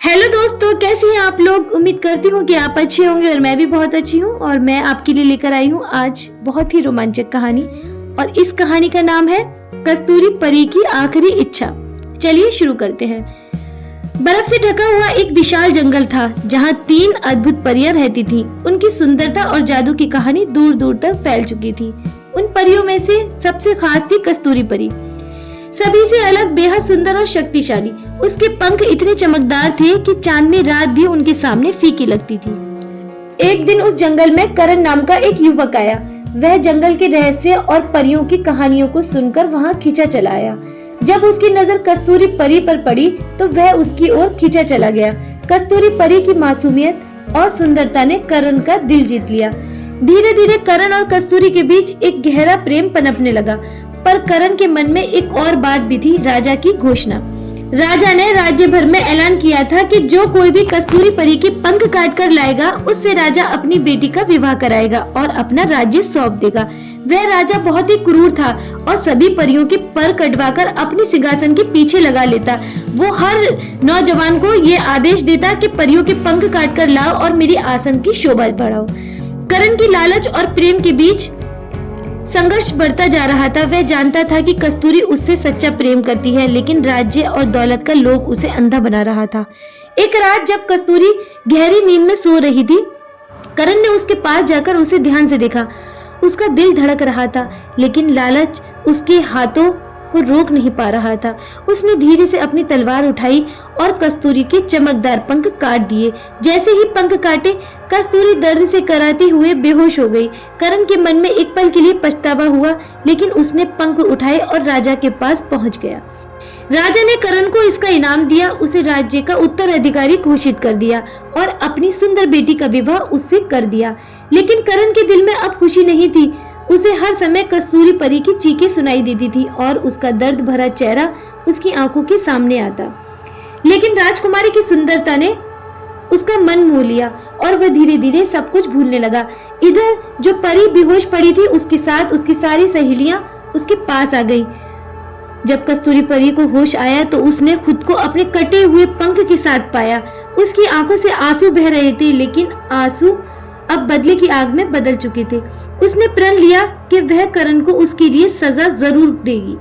Hello दोस्तों, कैसी हैं आप लोग। उम्मीद करती हूँ कि आप अच्छे होंगे और मैं भी बहुत अच्छी हूँ। और मैं आपके लिए लेकर आई हूँ आज बहुत ही रोमांचक कहानी। और इस कहानी का नाम है कस्तूरी परी की आखिरी इच्छा। चलिए शुरू करते हैं। बर्फ से ढका हुआ एक विशाल जंगल था जहाँ 3 अद्भुत परियां रहती थीं। उनकी सुंदरता और जादू की कहानी दूर दूर तक फैल चुकी थी। उन परियों में से सबसे खास थी कस्तूरी परी, सभी से अलग, बेहद सुंदर और शक्तिशाली। उसके पंख इतने चमकदार थे कि चांदनी रात भी उनके सामने फीकी लगती थी। एक दिन उस जंगल में करण नाम का एक युवक आया। वह जंगल के रहस्य और परियों की कहानियों को सुनकर वहां खींचा चला आया। जब उसकी नजर कस्तूरी परी पर पड़ी तो वह उसकी ओर खींचा चला गया। कस्तूरी परी की मासूमियत और सुंदरता ने करण का दिल जीत लिया। धीरे धीरे करण और कस्तूरी के बीच एक गहरा प्रेम पनपने लगा। पर करण के मन में एक और बात भी थी, राजा की घोषणा। राजा ने राज्य भर में ऐलान किया था कि जो कोई भी कस्तूरी परी के पंख काट कर लाएगा उससे राजा अपनी बेटी का विवाह कराएगा और अपना राज्य सौंप देगा। वह राजा बहुत ही क्रूर था और सभी परियों के पर कटवाकर अपने सिंहासन के पीछे लगा लेता। वो हर नौजवान को ये आदेश देता कि परियों के पंख काट कर लाओ और मेरी आसन की शोभा बढ़ाओ। करण की लालच और प्रेम के बीच संघर्ष बढ़ता जा रहा था। वह जानता था कि कस्तूरी उससे सच्चा प्रेम करती है, लेकिन राज्य और दौलत का लोभ उसे अंधा बना रहा था। एक रात जब कस्तूरी गहरी नींद में सो रही थी, करण ने उसके पास जाकर उसे ध्यान से देखा। उसका दिल धड़क रहा था, लेकिन लालच उसके हाथों को रोक नहीं पा रहा था। उसने धीरे से अपनी तलवार उठाई और कस्तूरी के चमकदार पंख काट दिए। जैसे ही पंख काटे, कस्तूरी दर्द से कराती हुए बेहोश हो गई। करण के मन में एक पल के लिए पछतावा हुआ, लेकिन उसने पंख उठाए और राजा के पास पहुंच गया। राजा ने करण को इसका इनाम दिया, उसे राज्य का उत्तराधिकारी घोषित कर दिया और अपनी सुंदर बेटी का विवाह उससे कर दिया। लेकिन करण के दिल में अब खुशी नहीं थी। उसे हर समय कस्तूरी परी की चीखें सुनाई देती थी और उसका दर्द भरा चेहरा उसकी आंखों के सामने आता। लेकिन राजकुमारी की सुंदरता ने उसका मन मोह लिया और वह धीरे धीरे सब कुछ भूलने लगा। इधर जो परी बेहोश पड़ी थी, उसके साथ उसकी सारी सहेलियां उसके पास आ गईं। जब कस्तूरी परी को होश आया तो उसने खुद को अपने कटे हुए पंख के साथ पाया। उसकी आंखों से आंसू बह रहे थे, लेकिन आंसू अब बदले की आग में बदल चुके थे। उसने प्रण लिया कि वह करण को उसके लिए सजा जरूर देगी।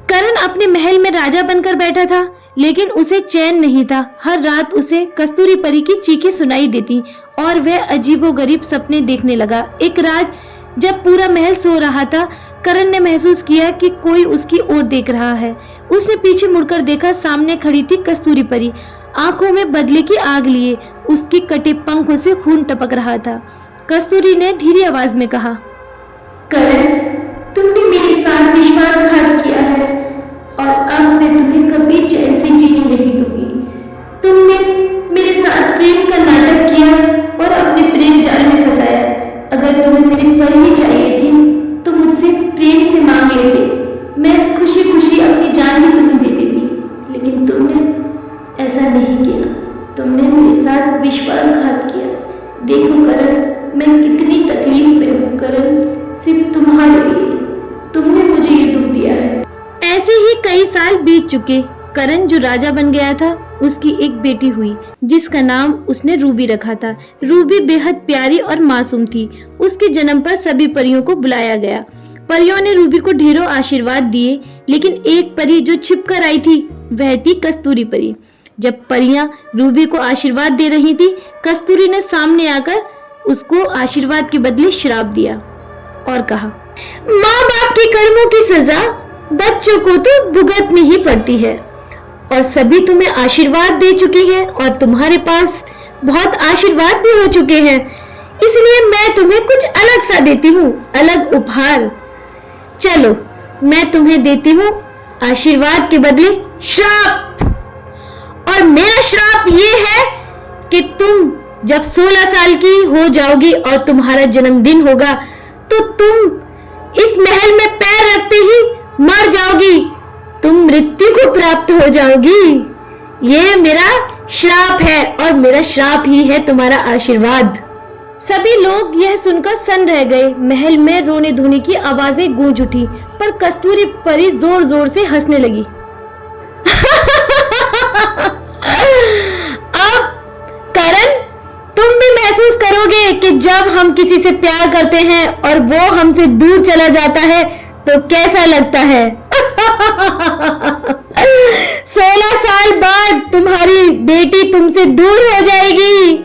करण अपने महल में राजा बनकर बैठा था, लेकिन उसे चैन नहीं था। हर रात उसे कस्तूरी परी की चीखें सुनाई देती और वह अजीबोगरीब सपने देखने लगा। एक रात जब पूरा महल सो रहा था, करण ने महसूस किया कि कोई उसकी ओर देख रहा है। उसने पीछे मुड़कर देखा, सामने खड़ी थी कस्तूरी परी, आंखों में बदले की आग लिए। उसके कटे पंखों से खून टपक रहा था। कस्तूरी ने धीरे आवाज में कहा, करण, तुमने मेरे साथ विश्वासघात किया है और अब मैं तुम्हें कभी चैन से जीने नहीं दूंगी। तुमने मेरे साथ प्रेम का नाटक किया और अपने प्रेम जाल में फंसाया। अगर तुम्हें मेरी परी ही चाहिए थी तो मुझसे प्रेम से मांग लेते। मैं खुशी खुशी अपनी जान भी तुम्हें दे देती, लेकिन तुमने ऐसा नहीं किया। तुमने मेरे साथ विश्वासघात किया। देखो करण, मैं कितनी तकलीफ में हूँ। करण, सिर्फ तुम्हारे लिए। तुमने मुझे ये दुख दिया है। ऐसे ही कई साल बीत चुके। करण जो राजा बन गया था, उसकी एक बेटी हुई जिसका नाम उसने रूबी रखा था। रूबी बेहद प्यारी और मासूम थी। उसके जन्म पर सभी परियों को बुलाया गया। परियों ने रूबी को ढेरों आशीर्वाद दिए, लेकिन एक परी जो छिपकर आई थी वह थी कस्तूरी परी। जब परियां रूबी को आशीर्वाद दे रही थी, कस्तूरी ने सामने आकर उसको आशीर्वाद के बदले श्राप दिया और कहा, माँ बाप के कर्मों की सजा बच्चों को तो भुगतनी ही पड़ती है और सभी तुम्हें आशीर्वाद दे चुकी हैं और तुम्हारे पास बहुत आशीर्वाद भी हो चुके हैं, इसलिए मैं तुम्हें कुछ अलग सा देती हूँ, अलग उपहार। चलो, मैं तुम्हें देती हूँ आशीर्वाद के बदले श्राप। और मेरा श्राप ये है कि तुम जब 16 साल की हो जाओगी और तुम्हारा जन्मदिन होगा तो तुम इस महल में पैर रखते ही मर जाओगी। तुम मृत्यु को प्राप्त हो जाओगी। ये मेरा श्राप है और मेरा श्राप ही है तुम्हारा आशीर्वाद। सभी लोग यह सुनकर सन्न रह गए। महल में रोने धोने की आवाजें गूंज उठी, पर कस्तूरी परी जोर जोर से हंसने लगी। जब हम किसी से प्यार करते हैं और वो हमसे दूर चला जाता है तो कैसा लगता है। 16 साल बाद तुम्हारी बेटी तुमसे दूर हो जाएगी।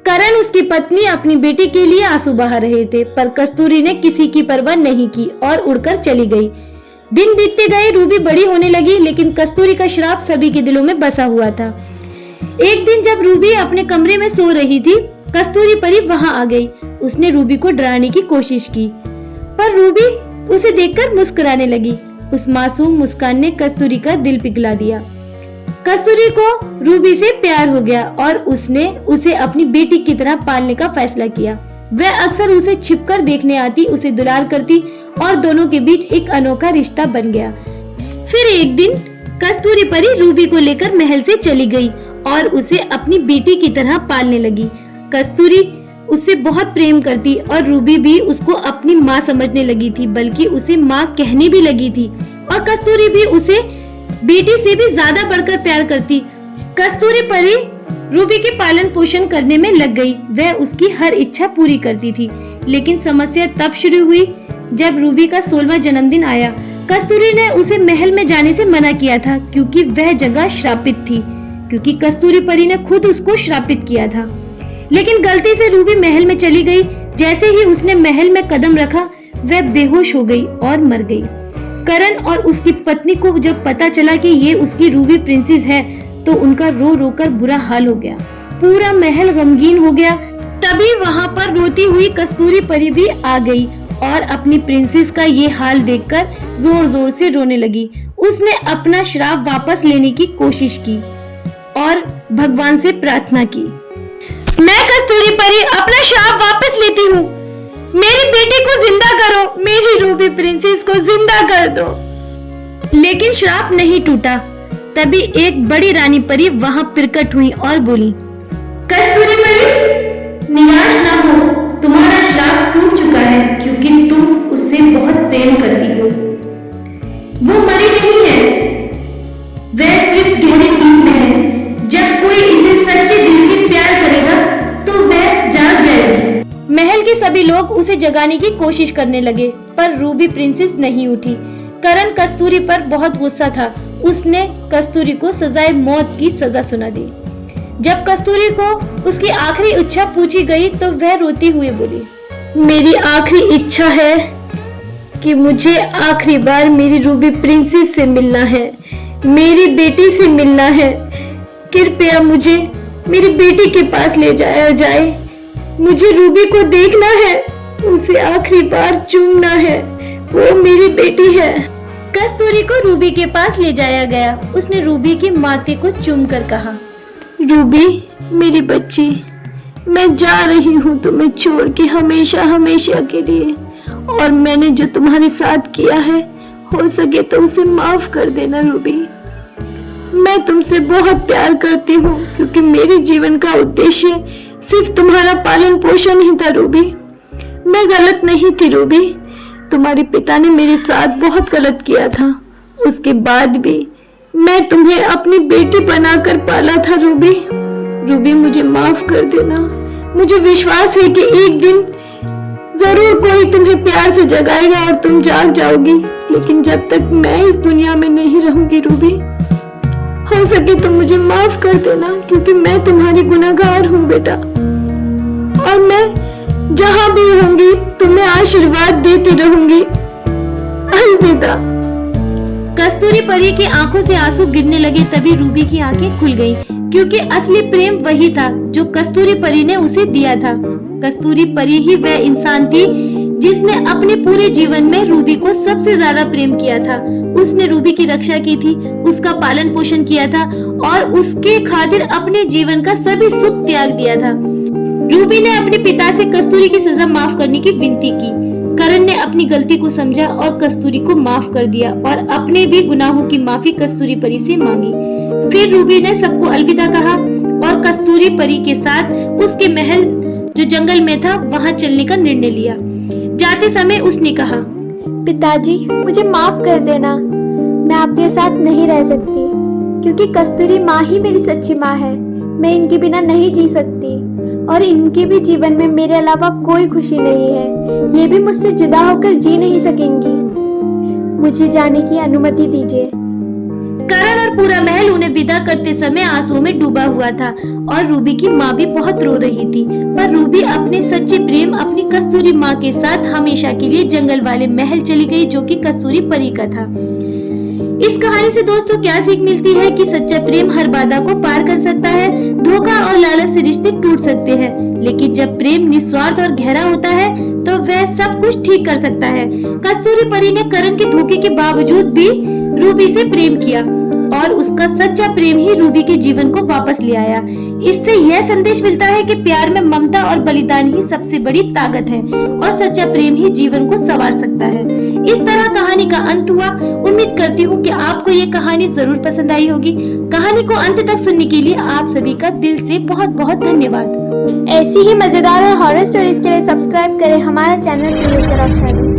करण उसकी पत्नी अपनी बेटी के लिए आंसू बहा रहे थे, पर कस्तूरी ने किसी की परवाह नहीं की और उड़कर चली गई। दिन बीतते गए, रूबी बड़ी होने लगी, लेकिन कस्तूरी का श्राप सभी के दिलों में बसा हुआ था। एक दिन जब रूबी अपने कमरे में सो रही थी, कस्तूरी परी वहां आ गई। उसने रूबी को डराने की कोशिश की, पर रूबी उसे देखकर मुस्कुराने लगी। उस मासूम मुस्कान ने कस्तूरी का दिल पिघला दिया। कस्तूरी को रूबी से प्यार हो गया और उसने उसे अपनी बेटी की तरह पालने का फैसला किया। वह अक्सर उसे छिपकर देखने आती, उसे दुलार करती और दोनों के बीच एक अनोखा रिश्ता बन गया। फिर एक दिन कस्तूरी परी रूबी को लेकर महल से चली गई और उसे अपनी बेटी की तरह पालने लगी। कस्तूरी उससे बहुत प्रेम करती और रूबी भी उसको अपनी माँ समझने लगी थी, बल्कि उसे माँ कहने भी लगी थी। और कस्तूरी भी उसे बेटी से भी ज्यादा बढ़कर प्यार करती। कस्तूरी परी रूबी के पालन पोषण करने में लग गई। वह उसकी हर इच्छा पूरी करती थी। लेकिन समस्या तब शुरू हुई जब रूबी का 16वां जन्मदिन आया। कस्तूरी ने उसे महल में जाने से मना किया था, क्योंकि वह जगह श्रापित थी, क्योंकि कस्तूरी परी ने खुद उसको श्रापित किया था। लेकिन गलती से रूबी महल में चली गई। जैसे ही उसने महल में कदम रखा, वह बेहोश हो गई और मर गई। करण और उसकी पत्नी को जब पता चला कि ये उसकी रूबी प्रिंसेस है, तो उनका रो रो कर बुरा हाल हो गया। पूरा महल गमगीन हो गया। तभी वहाँ पर रोती हुई कस्तूरी परी भी आ गई और अपनी प्रिंसेस का ये हाल देखकर जोर जोर से रोने लगी। उसने अपना श्राप वापस लेने की कोशिश की और भगवान से प्रार्थना की, मैं कस्तूरी परी अपना श्राप वापस लेती हूँ। मेरी बेटी को जिंदा करो, मेरी रूबी प्रिंसेस को जिंदा कर दो। लेकिन श्राप नहीं टूटा। तभी एक बड़ी रानी परी वहां प्रकट हुई और बोली, कस्तूरी परी निराश ना हो, तुम्हारा श्राप टूट चुका है, क्योंकि तुम उससे बहुत प्रेम करती हो। वो मरी नहीं है, वह सिर्फ गहरी नींद में है। जब कोई इसे सच्चे दिल से प्यार करेगा तो वह जाग जाएगी। महल के सभी लोग उसे जगाने की कोशिश करने लगे, पर रूबी प्रिंसेस नहीं उठी। करण कस्तूरी पर बहुत गुस्सा था। उसने कस्तूरी को सजाए मौत की सजा सुना दी। जब कस्तूरी को उसकी आखिरी इच्छा पूछी गई तो वह रोती हुई बोली, मेरी आखिरी इच्छा है कि मुझे आखिरी बार मेरी रूबी प्रिंसेस से मिलना है, मेरी बेटी से मिलना है। कृपया मुझे मेरी बेटी के पास ले जाया जाए। मुझे रूबी को देखना है, उसे आखिरी बार चूमना है, वो मेरी बेटी है। कस्तूरी को रूबी के पास ले जाया गया। उसने रूबी की माथे को चूमकर कहा, रूबी मेरी बच्ची, मैं जा रही हूँ तुम्हें छोड़ के हमेशा हमेशा के लिए, और मैंने जो तुम्हारे साथ किया है, हो सके तो उसे माफ कर देना रूबी। मैं तुमसे बहुत प्यार करती हूँ, क्योंकि मेरे जीवन का उद्देश्य सिर्फ तुम्हारा पालन पोषण ही था रूबी। मैं गलत नहीं थी रूबी, तुम्हारे पिता ने मेरे साथ बहुत गलत किया था। उसके बाद भी मैं तुम्हें अपनी बेटी बनाकर पाला था रूबी। रूबी मुझे माफ कर देना। मुझे विश्वास है कि एक दिन जरूर कोई तुम्हें प्यार से जगाएगा और तुम जाग जाओगी। लेकिन जब तक मैं इस दुनिया में नहीं रहूंगी रूबी, हो सके तो मुझे माफ कर देना, क्योंकि मैं तुम्हारी गुनहगार हूँ बेटा। और मैं जहाँ भी रहूंगी तुम्हें आशीर्वाद देती रहूंगी। अलविदा। कस्तूरी परी की आंखों से आंसू गिरने लगे। तभी रूबी की आंखें खुल गईं, क्योंकि असली प्रेम वही था जो कस्तूरी परी ने उसे दिया था। कस्तूरी परी ही वह इंसान थी जिसने अपने पूरे जीवन में रूबी को सबसे ज्यादा प्रेम किया था। उसने रूबी की रक्षा की थी, उसका पालन पोषण किया था और उसके खातिर अपने जीवन का सभी सुख त्याग दिया था। रूबी ने अपने पिता से कस्तूरी की सजा माफ करने की विनती की। करण ने अपनी गलती को समझा और कस्तूरी को माफ कर दिया और अपने भी गुनाहों की माफी कस्तूरी परी से मांगी। फिर रूबी ने सबको अलविदा कहा और कस्तूरी परी के साथ उसके महल जो जंगल में था वहां चलने का निर्णय लिया। जाते समय उसने कहा, पिताजी मुझे माफ कर देना, मैं आपके साथ नहीं रह सकती, क्योंकि कस्तूरी माँ ही मेरी सच्ची माँ है। मैं इनके बिना नहीं जी सकती। और इनके भी जीवन में मेरे अलावा कोई खुशी नहीं है। ये भी मुझसे जुदा होकर जी नहीं सकेंगी। मुझे जाने की अनुमति दीजिए। करण और पूरा महल उन्हें विदा करते समय आंसुओं में डूबा हुआ था और रूबी की माँ भी बहुत रो रही थी। पर रूबी अपने सच्चे प्रेम अपनी कस्तूरी माँ के साथ हमेशा के लिए जंगल वाले महल चली गई, जो कि कस्तूरी परी का था। इस कहानी से दोस्तों क्या सीख मिलती है कि सच्चा प्रेम हर बाधा को पार कर सकता है। धोखा और लालच से रिश्ते टूट सकते हैं, लेकिन जब प्रेम निस्वार्थ और गहरा होता है तो वह सब कुछ ठीक कर सकता है। कस्तूरी परी ने करण के धोखे के बावजूद भी रूबी से प्रेम किया और उसका सच्चा प्रेम ही रूबी के जीवन को वापस ले आया। इससे यह संदेश मिलता है कि प्यार में ममता और बलिदान ही सबसे बड़ी ताकत है और सच्चा प्रेम ही जीवन को संवार सकता है। इस तरह कहानी का अंत हुआ। उम्मीद करती हूँ कि आपको ये कहानी जरूर पसंद आई होगी। कहानी को अंत तक सुनने के लिए आप सभी का दिल से बहुत बहुत धन्यवाद। ऐसी ही मजेदार और हॉरर स्टोरीज के लिए सब्सक्राइब करें हमारा चैनल क्रिएचर ऑफ शैडो।